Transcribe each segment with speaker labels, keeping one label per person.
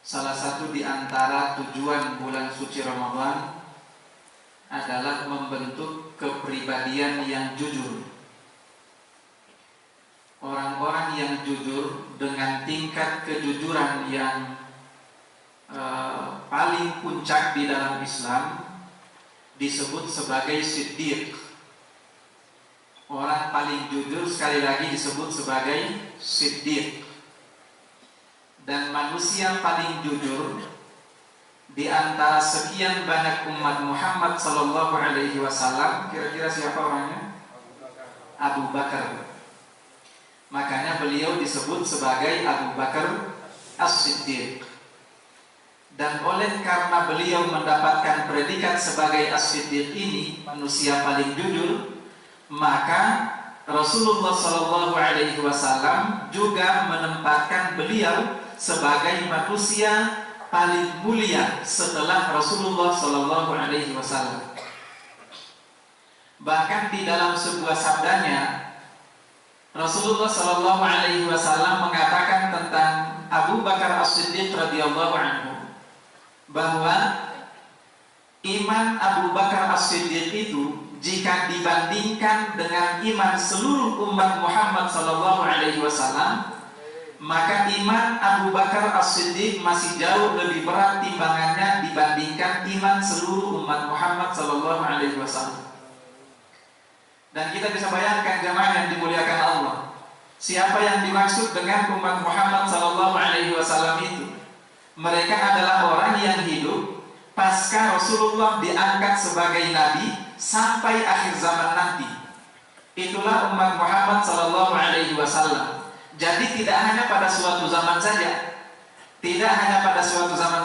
Speaker 1: salah satu di antara tujuan bulan suci Ramadan adalah membentuk kepribadian yang jujur. Orang-orang yang jujur dengan tingkat kejujuran yang paling puncak di dalam Islam disebut sebagai siddiq. Orang paling jujur sekali lagi disebut sebagai siddiq. Dan manusia paling jujur di antara sekian banyak umat Muhammad sallallahu alaihi wasallam, kira-kira siapa orangnya? Abu Bakar. Makanya beliau disebut sebagai Abu Bakar As-Siddiq. Dan oleh karena beliau mendapatkan predikat sebagai As-Siddiq ini, manusia paling jujur, maka Rasulullah sallallahu alaihi wasallam juga menempatkan beliau sebagai manusia paling mulia setelah Rasulullah sallallahu alaihi wasallam. Bahkan di dalam sebuah sabdanya Rasulullah sallallahu alaihi wasallam mengatakan tentang Abu Bakar As-Siddiq radhiyallahu anhu bahwa iman Abu Bakar As-Siddiq itu jika dibandingkan dengan iman seluruh umat Muhammad sallallahu alaihi wasallam, maka iman Abu Bakar As-Siddiq masih jauh lebih berat timbangannya dibandingkan iman seluruh umat Muhammad sallallahu alaihi wasallam. Dan kita bisa bayangkan jemaah yang dimuliakan Allah, siapa yang dimaksud dengan umat Muhammad sallallahu alaihi wasallam itu? Mereka adalah orang yang hidup pasca Rasulullah diangkat sebagai nabi sampai akhir zaman nanti. Itulah umat Muhammad sallallahu alaihi wasallam. Jadi tidak hanya pada suatu zaman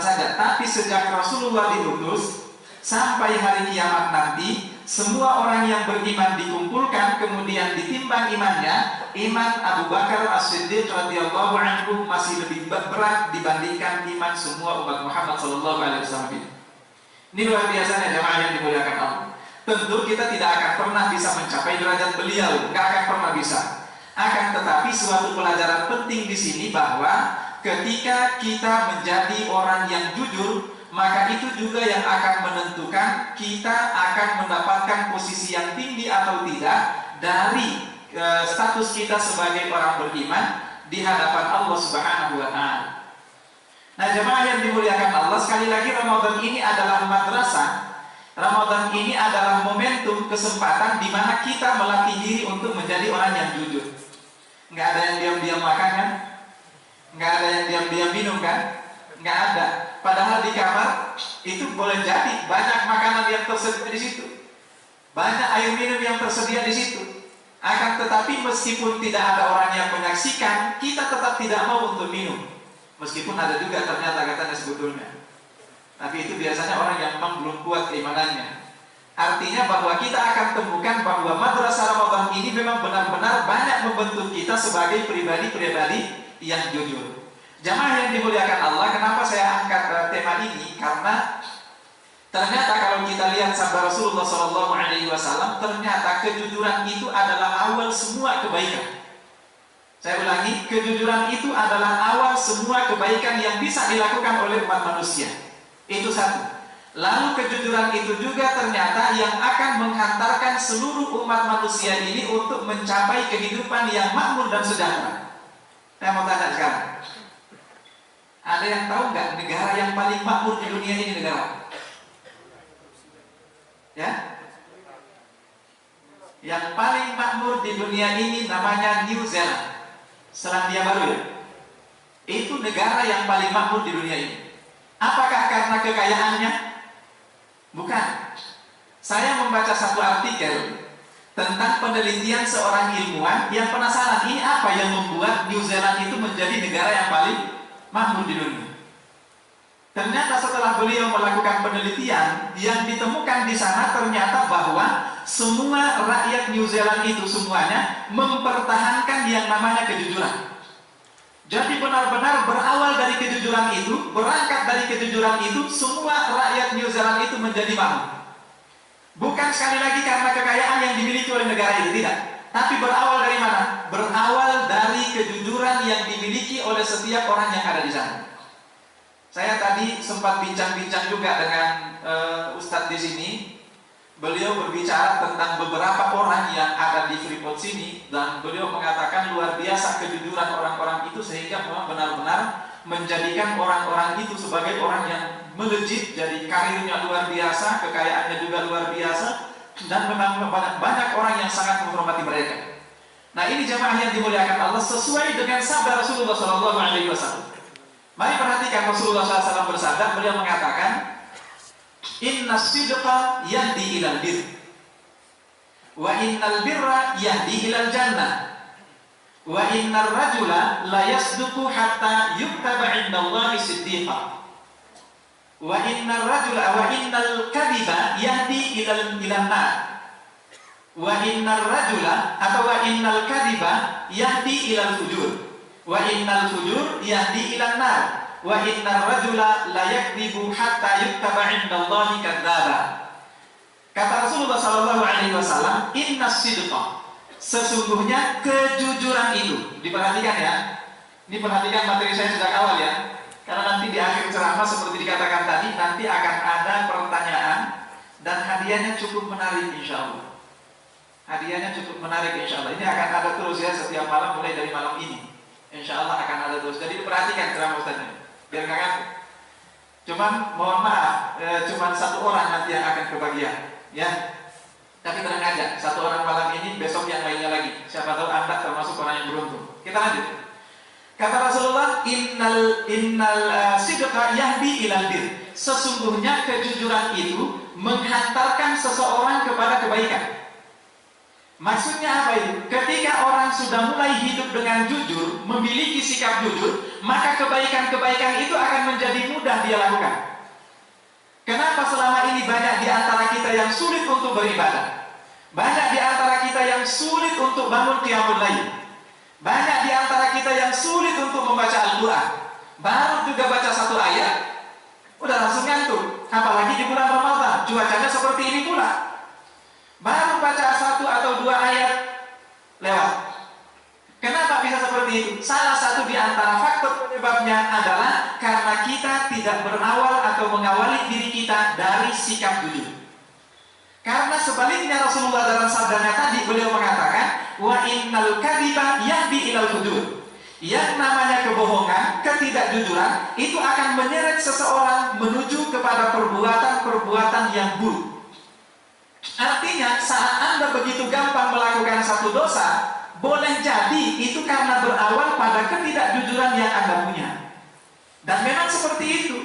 Speaker 1: saja, tapi sejak Rasulullah diutus sampai hari kiamat nanti, semua orang yang beriman dikumpulkan kemudian ditimbang imannya, iman Abu Bakar As-Siddiq radhiyallahu anhu masih lebih berat dibandingkan iman semua umat Muhammad sallallahu alaihi wasallam. Ini luar biasanya jemaah yang dimuliakan Allah. Tentu kita tidak akan pernah bisa mencapai derajat beliau, nggak akan pernah bisa. Akan tetapi suatu pelajaran penting di sini bahwa ketika kita menjadi orang yang jujur, maka itu juga yang akan menentukan kita akan mendapatkan posisi yang tinggi atau tidak dari status kita sebagai orang beriman di hadapan Allah Subhanahu wa taala. Nah, jemaah yang dimuliakan Allah, sekali lagi Ramadan ini adalah madrasah. Ramadan ini adalah momentum kesempatan di mana kita melatih diri untuk menjadi orang yang jujur. Nggak ada yang diam-diam makan kan? Nggak ada yang diam-diam minum kan? Nggak ada. Padahal di kamar itu boleh jadi banyak makanan yang tersedia di situ, banyak air minum yang tersedia di situ. Akan tetapi meskipun tidak ada orang yang menyaksikan, kita tetap tidak mau untuk minum. Meskipun ada juga ternyata katanya sebetulnya. Tapi itu biasanya orang yang memang belum kuat keimanannya. Artinya bahwa kita akan temukan bahwa madrasah Ramadan ini memang benar-benar banyak membentuk kita sebagai pribadi-pribadi yang jujur. Jamaah yang dimuliakan Allah, kenapa saya angkat tema ini? Karena ternyata kalau kita lihat sabda Rasulullah SAW, ternyata kejujuran itu adalah awal semua kebaikan. Saya ulangi, kejujuran itu adalah awal semua kebaikan yang bisa dilakukan oleh umat manusia. Itu satu. Lalu kejujuran itu juga ternyata yang akan menghantarkan seluruh umat manusia ini untuk mencapai kehidupan yang makmur dan sejahtera. Saya mau tanya sekarang, ada yang tahu nggak negara yang paling makmur di dunia ini negara? Ya? Yang paling makmur di dunia ini namanya New Zealand, Selandia Baru ya? Itu negara yang paling makmur di dunia ini. Apakah karena kekayaannya? Bukan. Saya membaca satu artikel tentang penelitian seorang ilmuwan yang penasaran ini apa yang membuat New Zealand itu menjadi negara yang paling makmur di dunia. Ternyata setelah beliau melakukan penelitian, yang ditemukan di sana ternyata bahwa semua rakyat New Zealand itu semuanya mempertahankan yang namanya kejujuran. Jadi benar-benar berawal dari kejujuran itu, berangkat dari kejujuran itu, semua rakyat New Zealand itu menjadi makmur. Bukan sekali lagi karena kekayaan yang dimiliki oleh negara itu, tidak. Tapi berawal dari mana? Berawal dari kejujuran yang dimiliki oleh setiap orang yang ada di sana. Saya tadi sempat bincang-bincang juga dengan Ustadz di sini. Beliau berbicara tentang beberapa orang yang ada di Freeport sini, dan beliau mengatakan luar biasa kejujuran orang-orang itu sehingga memang benar-benar menjadikan orang-orang itu sebagai orang yang melejit. Jadi karirnya luar biasa, kekayaannya juga luar biasa, dan memang banyak orang yang sangat menghormati mereka. Nah, ini jemaah yang dimuliakan Allah, sesuai dengan sabda Rasulullah SAW. Mari perhatikan Rasulullah SAW bersabda, beliau mengatakan, Inna sidqa yahdi ilal bir, wa innal birra yahdi ilal jannah, wa innar rajula la yasduqu hatta yuktaba indallahi siddiqa, wa innar kadhiba yahdi ilan nar, wa innar rajula atau wa innal kadhiba yahdi ilal fujur, wa innal fujur yahdi ilan nar, wa innar rajula la yakdzibu hatta yuktaba indallahi kadzdzaba. Kata Rasulullah SAW, inna sidqa, sesungguhnya kejujuran itu. Diperhatikan ya, ini perhatikan materi saya sejak awal ya, karena nanti di akhir ceramah seperti dikatakan tadi, nanti akan ada pertanyaan dan hadiahnya cukup menarik insya Allah. Hadiahnya cukup menarik insya Allah. Ini akan ada terus ya, setiap malam mulai dari malam ini. Insya Allah akan ada terus. Jadi perhatikan ceramah Ustaznya, biar nggak ngantuk. Cuman mohon maaf, cuman satu orang nanti yang akan kebagian, ya. Tapi tenang aja, satu orang malam ini, besok yang lainnya lagi. Siapa tahu Anda termasuk orang yang beruntung. Kita lanjut. Kata Rasulullah, innal sidqa yahdi ilal bir. Sesungguhnya kejujuran itu menghantarkan seseorang kepada kebaikan. Maksudnya apa itu? Ketika orang sudah mulai hidup dengan jujur, memiliki sikap jujur, maka kebaikan-kebaikan itu akan menjadi mudah dia lakukan. Kenapa selama ini banyak di antara kita yang sulit untuk beribadah? Banyak di antara kita yang sulit untuk bangun qiyamul lail. Banyak di antara kita yang sulit untuk membaca Al-Quran. Baru juga baca satu ayat, udah langsung ngantuk. Apalagi di bulan Ramadan, cuacanya seperti ini pula. Baru baca satu atau dua ayat, lewat. Kenapa bisa seperti itu? Salah satu di antara faktor penyebabnya adalah karena kita tidak berawal atau mengawali diri kita dari sikap jujur. Karena sebaliknya Rasulullah dalam sabdanya tadi, beliau mengatakan, wa innal kadhiba yahdi ilal fujur. Yang namanya kebohongan, ketidakjujuran, itu akan menyeret seseorang menuju kepada perbuatan-perbuatan yang buruk. Artinya saat Anda begitu gampang melakukan satu dosa, boleh jadi itu karena berawal pada ketidakjujuran yang Anda punya. Dan memang seperti itu.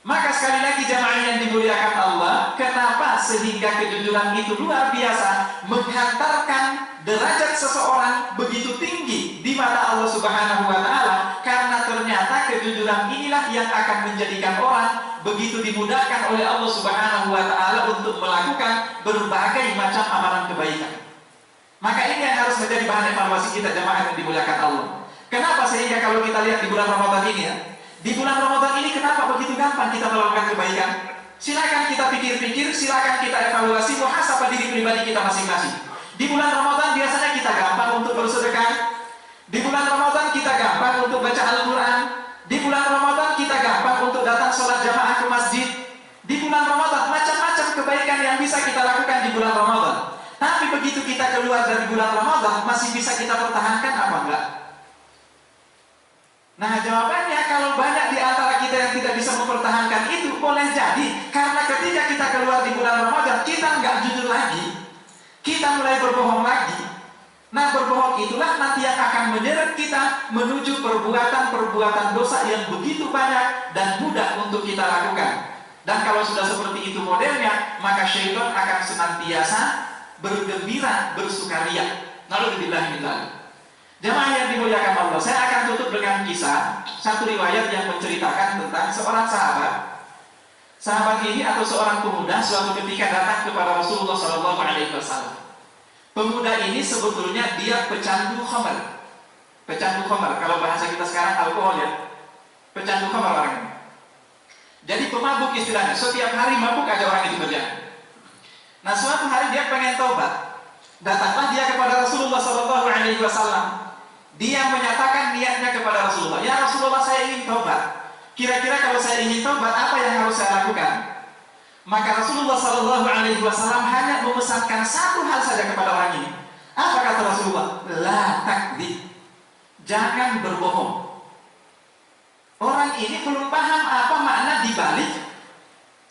Speaker 1: Maka sekali lagi jamaah yang dimuliakan Allah, kenapa sehingga kejujuran itu luar biasa menghantarkan derajat seseorang begitu tinggi di mata Allah Subhanahu wa taala? Karena ternyata kejujuran inilah yang akan menjadikan orang begitu dimudahkan oleh Allah Subhanahu wa taala untuk melakukan berbagai macam amalan kebaikan. Maka ini yang harus menjadi bahan evaluasi kita jamaah yang dimuliakan Allah. Kenapa sehingga kalau kita lihat di bulan Ramadan ini ya, di bulan Ramadan ini kenapa begitu gampang kita melakukan kebaikan? Silakan kita pikir-pikir, silakan kita evaluasi, muhasabah diri pribadi kita masing-masing. Di bulan Ramadan biasanya kita gampang untuk bersedekah. Di bulan Ramadan kita gampang untuk baca Al-Quran. Di bulan Ramadan kita gampang untuk datang sholat jamaah ke masjid. Di bulan Ramadan macam-macam kebaikan yang bisa kita lakukan di bulan Ramadan. Tapi begitu kita keluar dari bulan Ramadan, masih bisa kita pertahankan apa enggak? Nah jawabannya, kalau banyak di antara kita yang tidak bisa mempertahankan itu, boleh jadi karena ketika kita keluar di bulan Ramadan, kita nggak jujur lagi, kita mulai berbohong lagi. Nah berbohong itulah nanti yang akan menyeret kita menuju perbuatan-perbuatan dosa yang begitu banyak dan mudah untuk kita lakukan. Dan kalau sudah seperti itu modelnya, maka syaitan akan senantiasa bergembira, bersukaria. Lalu dibilang jemaah yang dimuliakan Allah, saya akan tutup dengan kisah satu riwayat yang menceritakan tentang seorang sahabat. Sahabat ini atau seorang pemuda suatu ketika datang kepada Rasulullah SAW. Pemuda ini sebetulnya dia pecandu khamar. Pecandu khamar, kalau bahasa kita sekarang alkohol ya. Pecandu khamar orang ini. Jadi pemabuk istilahnya, setiap hari mabuk aja orang itu kerja. Nah suatu hari dia pengen taubat. Datanglah dia kepada Rasulullah SAW. Dia menyatakan niatnya kepada Rasulullah, ya Rasulullah saya ingin taubat. Kira-kira kalau saya ingin taubat, apa yang harus saya lakukan? Maka Rasulullah Shallallahu Alaihi Wasallam hanya memesankan satu hal saja kepada orang ini. Apa kata Rasulullah? La takdzib, jangan berbohong. Orang ini belum paham apa makna dibalik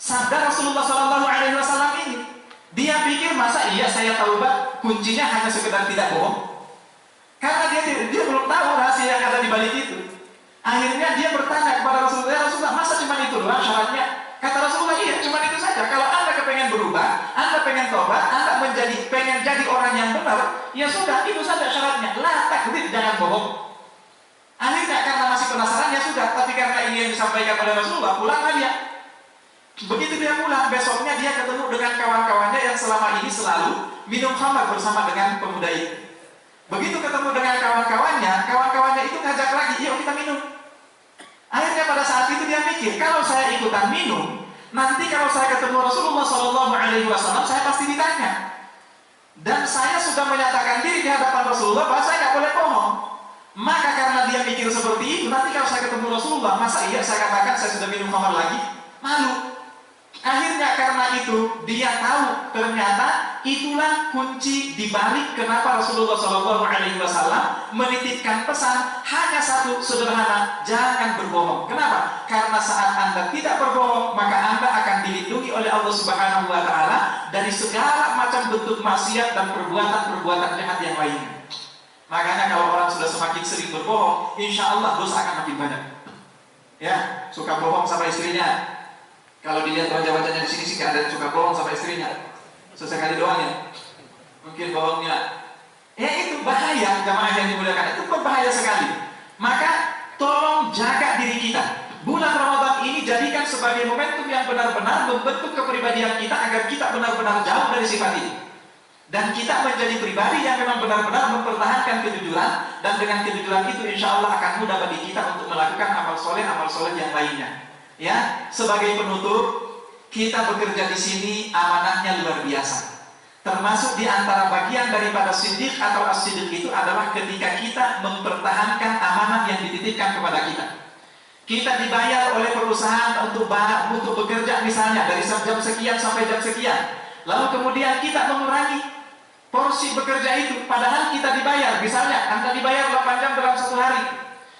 Speaker 1: sabda Rasulullah Shallallahu Alaihi Wasallam ini. Dia pikir masa iya saya taubat kuncinya hanya sekedar tidak bohong? Karena dia belum tahu rahasia yang ada di balik itu. Akhirnya dia bertanya kepada Rasulullah, ya Rasulullah, masa cuma itu doang syaratnya? Kata Rasulullah, iya cuma itu saja. Kalau Anda kepengen berubah, Anda pengen tobat, Anda pengen jadi orang yang benar, ya sudah, itu saja syaratnya. La takdzib, jangan bohong. Akhirnya karena masih penasaran, ya sudah. Tapi karena ini yang disampaikan oleh Rasulullah, pulanglah dia. Begitu dia pulang, besoknya dia ketemu dengan kawan-kawannya yang selama ini selalu minum khamar bersama dengan pemuda itu. Begitu ketemu dengan kawan-kawannya itu ngajak lagi, yuk kita minum. Akhirnya pada saat itu dia mikir, kalau saya ikutan minum, nanti kalau saya ketemu Rasulullah Shallallahu Alaihi Wasallam, saya pasti ditanya. Dan saya sudah menyatakan diri di hadapan Rasulullah bahwa saya nggak boleh bohong. Maka karena dia mikir seperti itu, nanti kalau saya ketemu Rasulullah, masa iya saya katakan saya sudah minum khamar lagi? Malu. Akhirnya karena itu dia tahu ternyata itulah kunci dibalik kenapa Rasulullah Shallallahu Alaihi Wasallam menitipkan pesan hanya satu sederhana, jangan berbohong. Kenapa? Karena saat Anda tidak berbohong, maka Anda akan dilindungi oleh Allah Subhanahu Wa Taala dari segala macam bentuk maksiat dan perbuatan-perbuatan jahat yang lainnya. Makanya kalau orang sudah semakin sering berbohong, insya Allah dosa akan makin banyak. Ya, suka bohong sama istrinya. Kalau dilihat wajah-wajahnya di sini sih gak ada yang suka bohong sama istrinya. Sesekali doang ya. Mungkin bohongnya. Ya itu bahaya, jamaah yang dimuliakan. Itu berbahaya sekali. Maka tolong jaga diri kita. Bulan Ramadan ini jadikan sebagai momentum yang benar-benar membentuk kepribadian kita agar kita benar-benar jauh dari sifat ini. Dan kita menjadi pribadi yang memang benar-benar mempertahankan kejujuran. Dan dengan kejujuran itu insya Allah akan mudah bagi kita untuk melakukan amal soleh yang lainnya. Ya, sebagai penutup, kita bekerja di sini amanahnya luar biasa. Termasuk di antara bagian daripada siddiq atau as-siddiq itu adalah ketika kita mempertahankan amanah yang dititipkan kepada kita. Kita dibayar oleh perusahaan untuk bekerja misalnya dari jam sekian sampai jam sekian. Lalu kemudian kita mengurangi porsi bekerja itu, padahal kita dibayar. Misalnya, Anda dibayar 8 jam dalam satu hari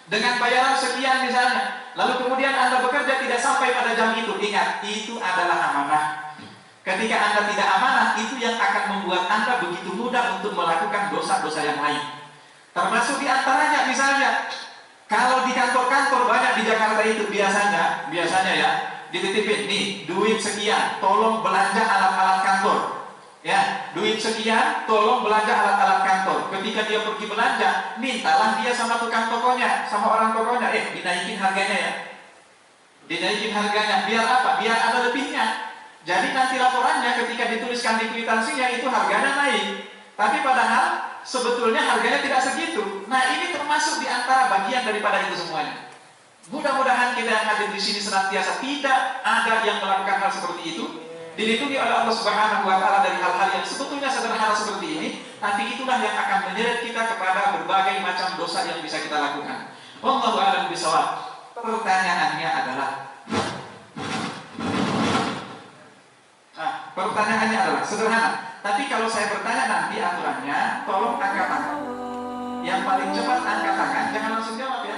Speaker 1: dengan bayaran sekian misalnya. Lalu kemudian Anda bekerja tidak sampai pada jam itu. Ingat, itu adalah amanah. Ketika Anda tidak amanah, itu yang akan membuat Anda begitu mudah untuk melakukan dosa-dosa yang lain. Termasuk di antaranya misalnya, kalau di kantor-kantor banyak di Jakarta itu biasanya ya, dititipin, nih, duit sekian, tolong belanja alat-alat kantor. Ya, duit sekian, tolong belanja alat-alat kantor. Ketika dia pergi belanja, mintalah dia sama tukang tokonya, sama orang tokonya, dinaikin harganya ya. Dinaikin harganya, biar apa? Biar ada lebihnya. Jadi nanti laporannya ketika dituliskan di kwitansinya itu harganya naik. Tapi padahal sebetulnya harganya tidak segitu. Nah, ini termasuk di antara bagian daripada itu semuanya. Mudah-mudahan kita yang hadir di sini senantiasa tidak ada yang melakukan hal seperti itu. Dilindungi oleh Allah Subhanahu Wa Taala dari hal-hal yang sebetulnya sederhana seperti ini. Tapi itulah yang akan menyeret kita kepada berbagai macam dosa yang bisa kita lakukan. Wallahu a'lam bishawab. Pertanyaannya adalah sederhana. Tapi kalau saya bertanya nanti aturannya, tolong angkat tangan. Yang paling cepat angkat tangan, jangan langsung jawab ya.